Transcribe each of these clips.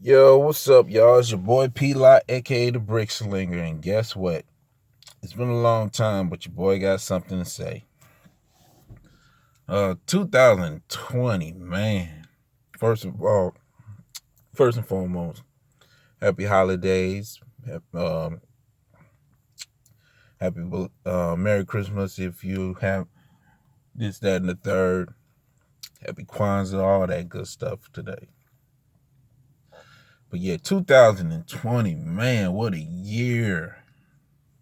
Yo, what's up, y'all? It's your boy P Lot, aka the Brick Slinger, and guess what? It's been a long time, but your boy got something to say. 2020, man. First of all, first and foremost, happy holidays. Happy Merry Christmas if you have this, that, and the third. Happy Kwanzaa, all that good stuff today. But yeah, 2020, man, what a year.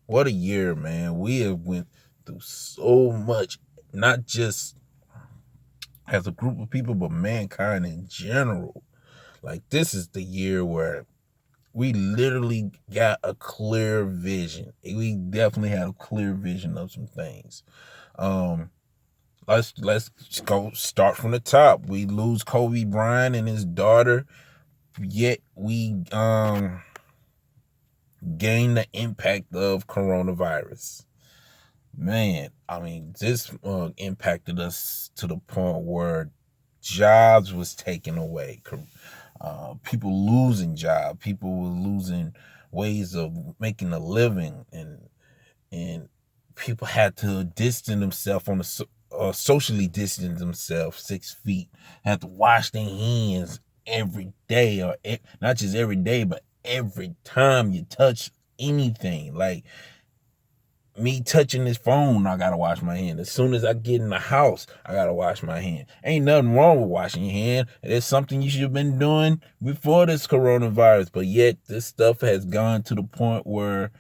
What a year, man. We have went through so much, not just as a group of people, but mankind in general. Like, this is the year where we literally got a clear vision. We definitely had a clear vision of some things. Um, let's go start from the top. We lose Kobe Bryant and his daughter, yet we gain the impact of coronavirus. Man, I mean, this impacted us to the point where jobs was taken away. People losing jobs, people were losing ways of making a living, and people had to distance themselves socially distance themselves 6 feet. Had to wash their hands every day, or not just every day, but every time you touch anything. Like me touching this phone, I gotta wash my hand. As soon as I get in the house, I gotta wash my hand. Ain't nothing wrong with washing your hand. It's something you should have been doing before this coronavirus. But yet this stuff has gone to the point where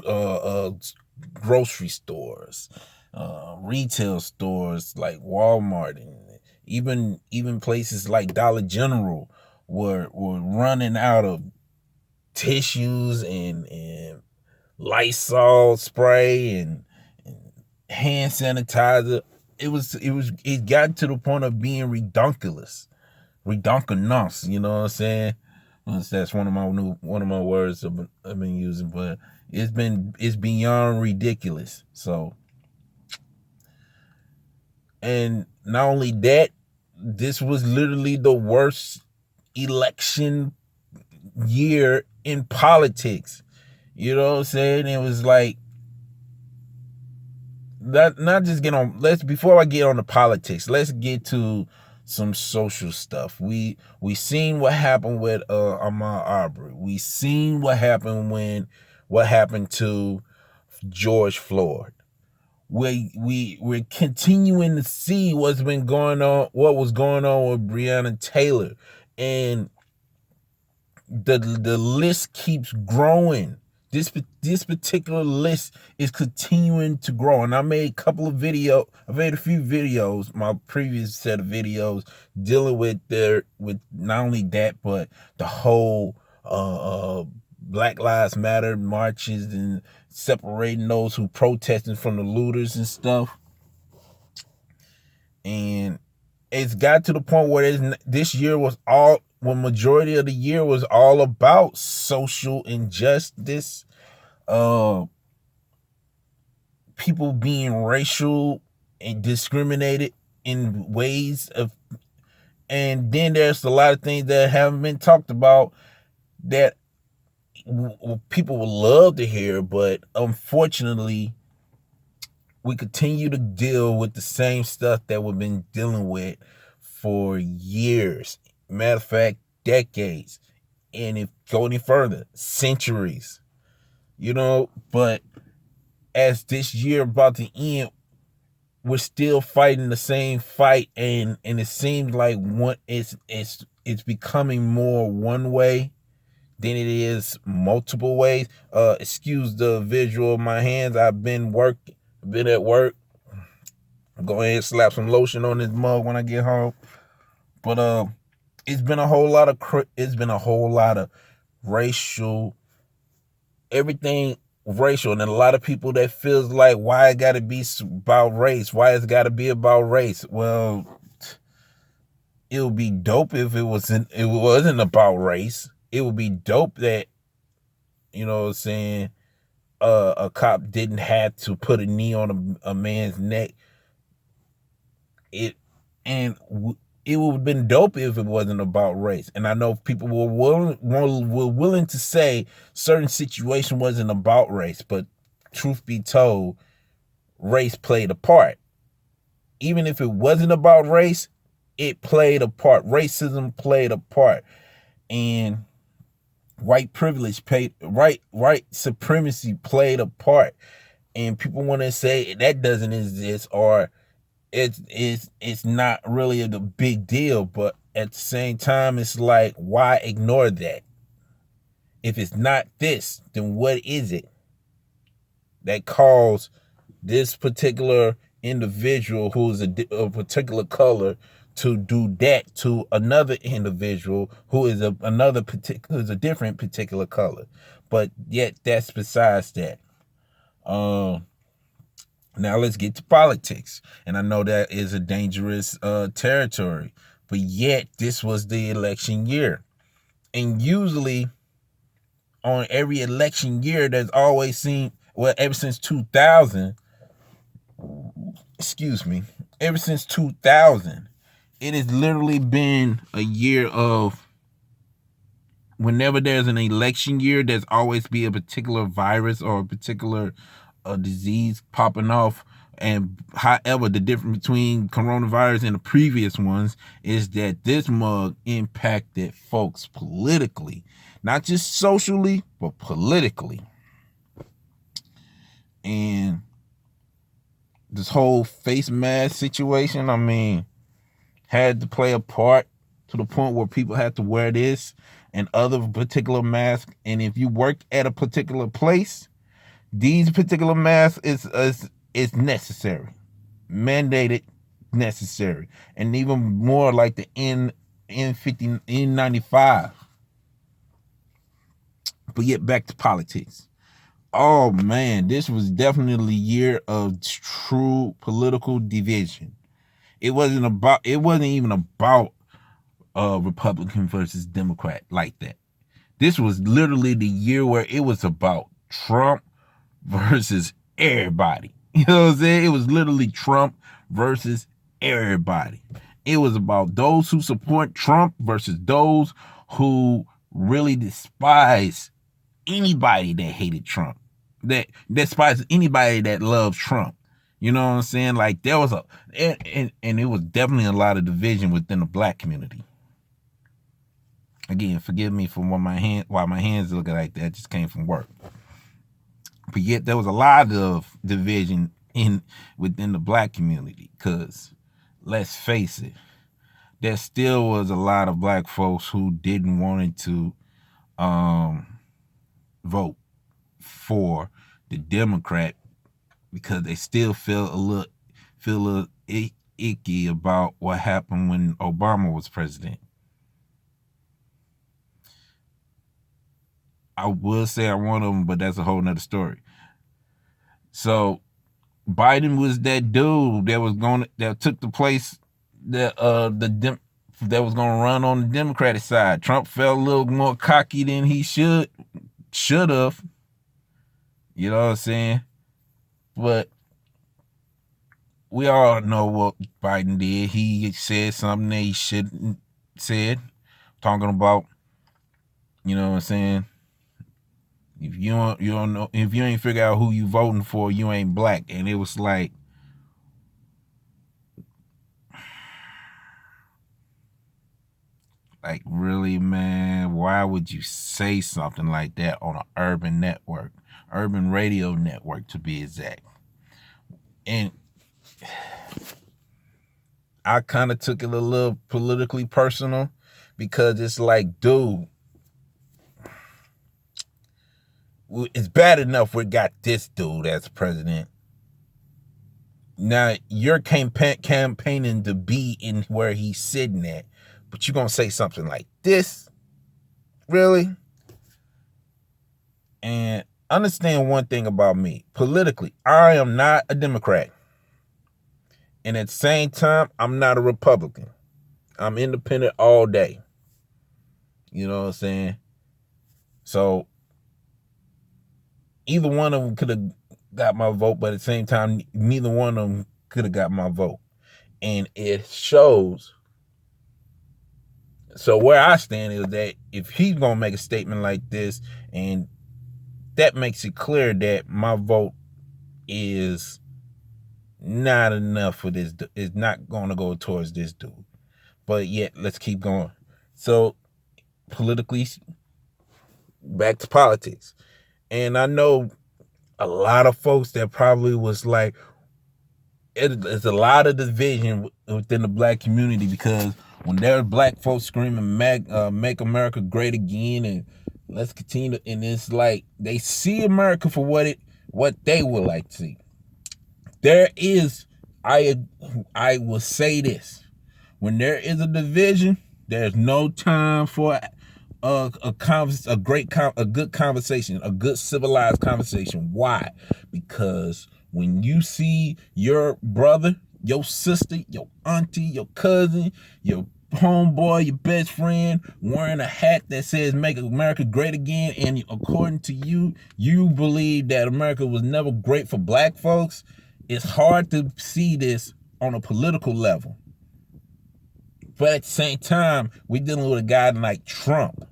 uh, grocery stores, retail stores like Walmart, and even places like Dollar General were running out of tissues and Lysol spray and hand sanitizer. It got to the point of being redunculous. Redunculous, you know what I'm saying? That's one of my words I've been using, but it's beyond ridiculous. So, and not only that, this was literally the worst election year in politics. You know what I'm saying? It was like that. Not just get on. Let's before I get on the politics, let's get to some social stuff. We seen what happened with Ahmaud Arbery. We seen what happened to George Floyd. We're continuing to see what was going on with Breonna Taylor, and the list keeps growing. This particular list is continuing to grow, and I made a few videos, my previous set of videos, dealing with not only that, but the whole Black Lives Matter marches and separating those who protesting from the looters and stuff. And it's got to the point where this year was all, when majority of the year was all about social injustice, people being racial and discriminated in ways of, and then there's a lot of things that haven't been talked about that people would love to hear, but unfortunately we continue to deal with the same stuff that we've been dealing with for years. Matter of fact, decades. And if go any further, centuries. But as this year about to end, we're still fighting the same fight, and it seems like it's becoming more one way than it is multiple ways. Excuse the visual of my hands. Been at work. Go ahead and slap some lotion on this mug when I get home. But it's been a whole lot of racial, everything racial, and a lot of people that feels like, why it got to be about race? Why it's got to be about race? Well, it would be dope if it wasn't about race. It would be dope that, you know what I'm saying, a cop didn't have to put a knee on a man's neck. It and it would have been dope if it wasn't about race. And I know people were willing to say certain situation wasn't about race, but truth be told, race played a part. Even if it wasn't about race, it played a part. Racism played a part. And white privilege played white supremacy played a part. And people want to say that doesn't exist, or it's not really a big deal, but at the same time, it's like, why ignore that? If it's not this, then what is it that caused this particular individual who's a particular color to do that to another individual who is who's a different particular color? But yet that's besides that. Now let's get to politics. And I know that is a dangerous territory, but yet this was the election year. And usually on every election year, there's always seen, well, ever since 2000, ever since 2000, it has literally been a year of, whenever there's an election year, there's always be a particular virus or a particular disease popping off. And however, the difference between coronavirus and the previous ones is that this mug impacted folks politically, not just socially, but politically. And this whole face mask situation, I mean, had to play a part to the point where people had to wear this and other particular masks. And if you worked at a particular place, these particular masks is necessary, mandated, necessary, and even more like the N50, N95. But yet back to politics. Oh man, this was definitely a year of true political division. It wasn't even about Republican versus Democrat like that. This was literally the year where it was about Trump versus everybody. You know what I'm saying? It was literally Trump versus everybody. It was about those who support Trump versus those who really despise anybody that hated Trump, that despise anybody that loves Trump. You know what I'm saying? Like there was and it was definitely a lot of division within the black community. Again, forgive me for why my hands look like that. I just came from work. But yet there was a lot of division within the black community, because let's face it, there still was a lot of black folks who didn't want to vote for the Democrat because they still feel a little icky about what happened when Obama was president. I will say I'm one of them, but that's a whole nother story. So Biden was that dude that took the place that that was gonna run on the Democratic side. Trump felt a little more cocky than he should have. You know what I'm saying? But we all know what Biden did. He said something that he shouldn't said. Talking about, you know what I'm saying? If you don't know, if you ain't figure out who you voting for, you ain't black. And it was like, really, man, why would you say something like that on an urban radio network to be exact? And I kind of took it a little politically personal, because it's like, dude, it's bad enough we got this dude as president. Now you're campaigning to be in where he's sitting at, but you're going to say something like this? Really? And understand one thing about me. Politically, I am not a Democrat. And at the same time, I'm not a Republican. I'm independent all day. You know what I'm saying? So either one of them could have got my vote, but at the same time, neither one of them could have got my vote. And it shows So where I stand is that if he's gonna make a statement like this, and that makes it clear that my vote is not enough for this, is not gonna go towards this dude. But yet, let's keep going. So politically, back to politics. And I know a lot of folks that probably was like, it's a lot of division within the black community, because when there's black folks screaming make America great again and let's continue to, and it's like they see America for what they would like to see. There is, I will say this, when there is a division, there's no time for a good conversation, a good civilized conversation. Why? Because when you see your brother, your sister, your auntie, your cousin, your homeboy, your best friend wearing a hat that says "Make America Great Again," and according to you, you believe that America was never great for black folks, it's hard to see this on a political level. But at the same time, we're dealing with a guy like Trump.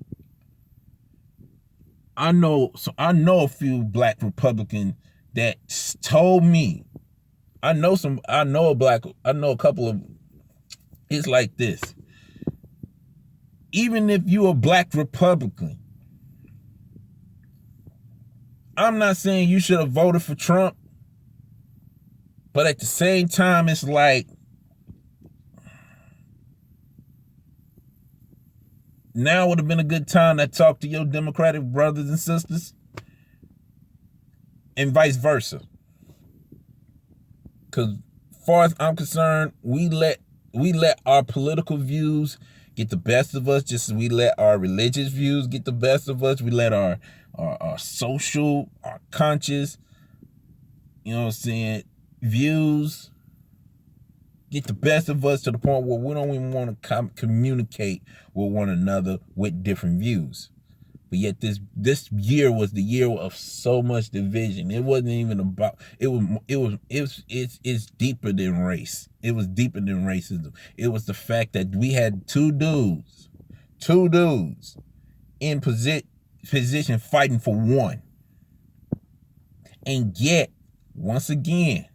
I know a few black Republicans that told me, I know a couple of, it's like this. Even if you a black Republican, I'm not saying you should have voted for Trump, but at the same time, it's like, now would have been a good time to talk to your Democratic brothers and sisters, and vice versa. Because as far as I'm concerned, we let our political views get the best of us, just as we let our religious views get the best of us. We let our social, our conscious, you know what I'm saying, views get the best of us, to the point where we don't even want to communicate with one another with different views. But yet this year was the year of so much division. It wasn't even about, it's deeper than race. It was deeper than racism. It was the fact that we had two dudes in position fighting for one. And yet, once again,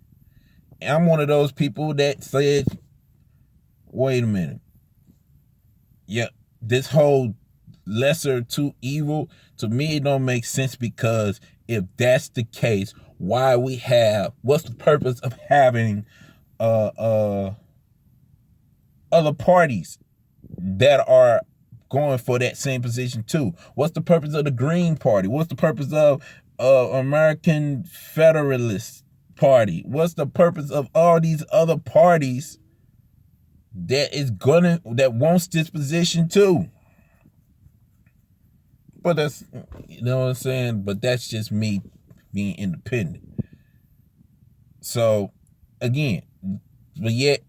I'm one of those people that said, wait a minute. Yeah, this whole lesser to evil, to me, it don't make sense, because if that's the case, what's the purpose of having other parties that are going for that same position too? What's the purpose of the Green Party? What's the purpose of American Federalist Party? What's the purpose of all these other parties that wants this position too? But that's, you know what I'm saying? But that's just me being independent. So again, but yet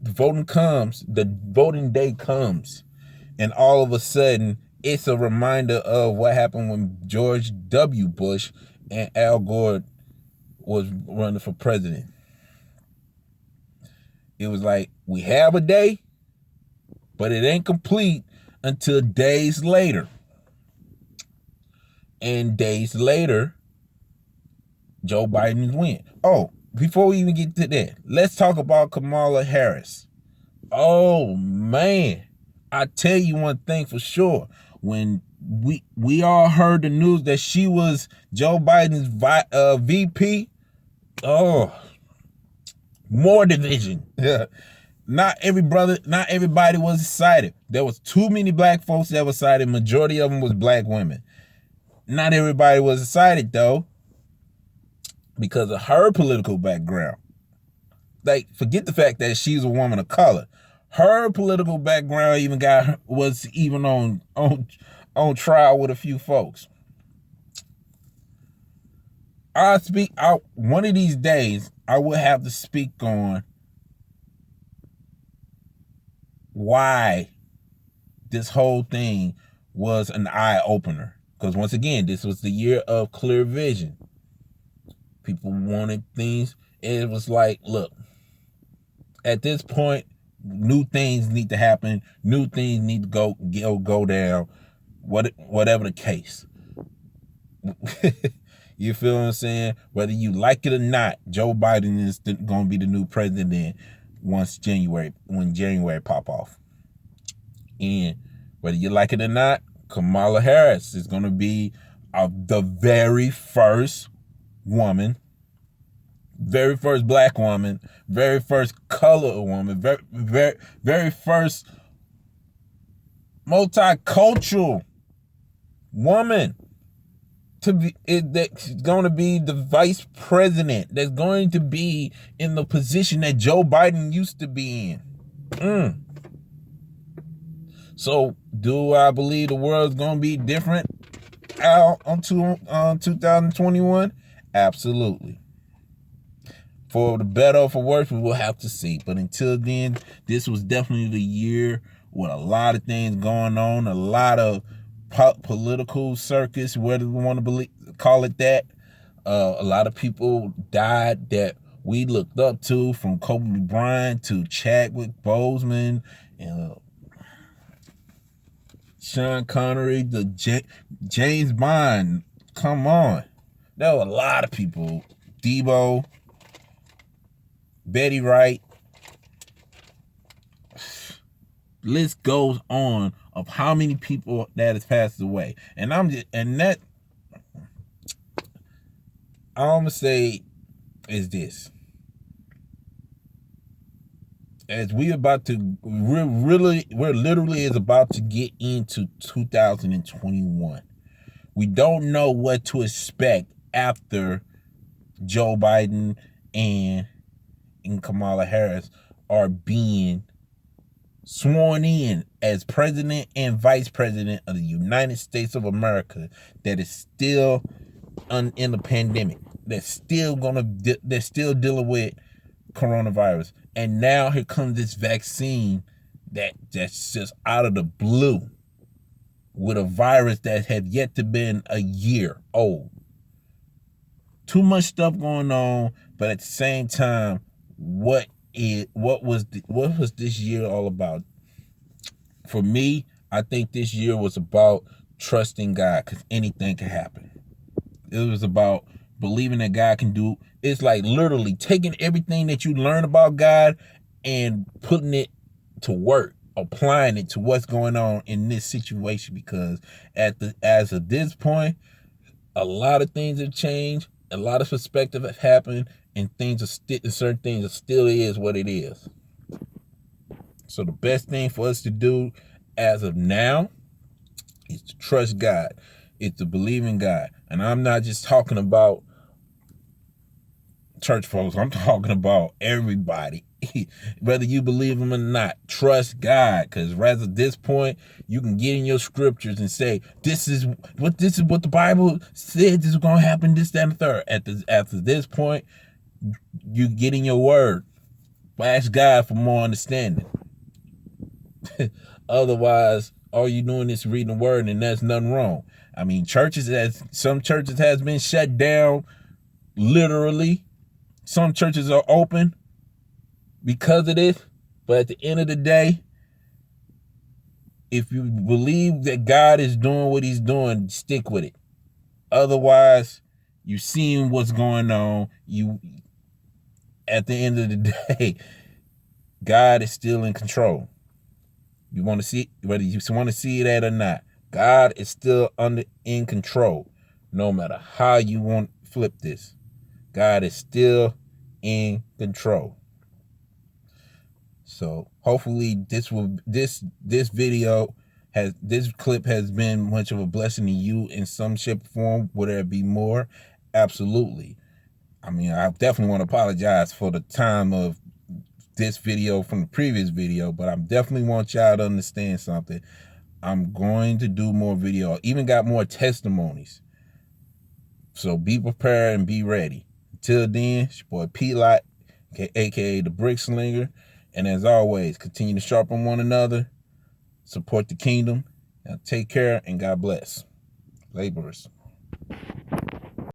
the voting day comes, and all of a sudden it's a reminder of what happened when George W. Bush and Al Gore was running for president. It was like, we have a day, but it ain't complete until days later. And days later, Joe Biden win. Oh, before we even get to that, let's talk about Kamala Harris. Oh man, I tell you one thing for sure. When we all heard the news that she was Joe Biden's VP, oh, more division. Yeah. Not everybody was excited. There was too many black folks that were excited. Majority of them was black women. Not everybody was excited though, because of her political background. Like, forget the fact that she's a woman of color. Her political background was even on trial with a few folks. One of these days, I will have to speak on why this whole thing was an eye-opener. Because once again, this was the year of clear vision. People wanted things. It was like, look, at this point, New things need to happen. New things need to go down. Whatever the case. You feel what I'm saying? Whether you like it or not, Joe Biden is going to be the new president when January pop off. And whether you like it or not, Kamala Harris is going to be the very first woman, very first black woman, very first colored woman, very first multicultural woman that's going to be the vice president, that's going to be in the position that Joe Biden used to be in. So do I believe the world's going to be different out on 2021? Absolutely. For the better or for worse, we will have to see. But until then, this was definitely the year with a lot of things going on, a lot of political circus, whether we want to call it that. A lot of people died that we looked up to, from Kobe Bryant to Chadwick Boseman, Sean Connery, James Bond. Come on. There were a lot of people. Debo, Betty Wright. List goes on of how many people that has passed away. And all I'm gonna say is this. As we're literally is about to get into 2021. We don't know what to expect after Joe Biden and Kamala Harris are being sworn in as president and vice president of the United States of America, that is still in the pandemic. They're still dealing with coronavirus. And now here comes this vaccine that's just out of the blue, with a virus that have yet to been a year old. Too much stuff going on, but at the same time, what was this year all about? For me, I think this year was about trusting God, because anything can happen. It was about believing that God can do. It's like literally taking everything that you learn about God and putting it to work, applying it to what's going on in this situation. Because as of this point, a lot of things have changed, a lot of perspective have happened, and certain things still is what it is. So the best thing for us to do as of now is to trust God. It's to believe in God. And I'm not just talking about church folks. I'm talking about everybody. Whether you believe them or not, trust God. Because rather at this point, you can get in your scriptures and say, this is what the Bible said, this is going to happen, this, that, and the third. After this point, you get in your word. Ask God for more understanding. Otherwise, all you doing is reading the word, and there's nothing wrong. I mean, some churches has been shut down, literally. Some churches are open because of this. But at the end of the day, if you believe that God is doing what he's doing, stick with it. Otherwise, you seeing what's going on. At the end of the day, God is still in control. You want to see, whether you want to see that or not, God is still in control. No matter how you want to flip this, God is still in control. So hopefully this clip has been much of a blessing to you in some shape or form. Would there be more? Absolutely. I mean, I definitely want to apologize for the time of this video from the previous video, but I definitely want y'all to understand something. I'm going to do more video. Even got more testimonies. So be prepared and be ready. Until then, it's your boy P-Lot, aka the Brick Slinger. And as always, continue to sharpen one another. Support the kingdom. Now take care and God bless. Laborers.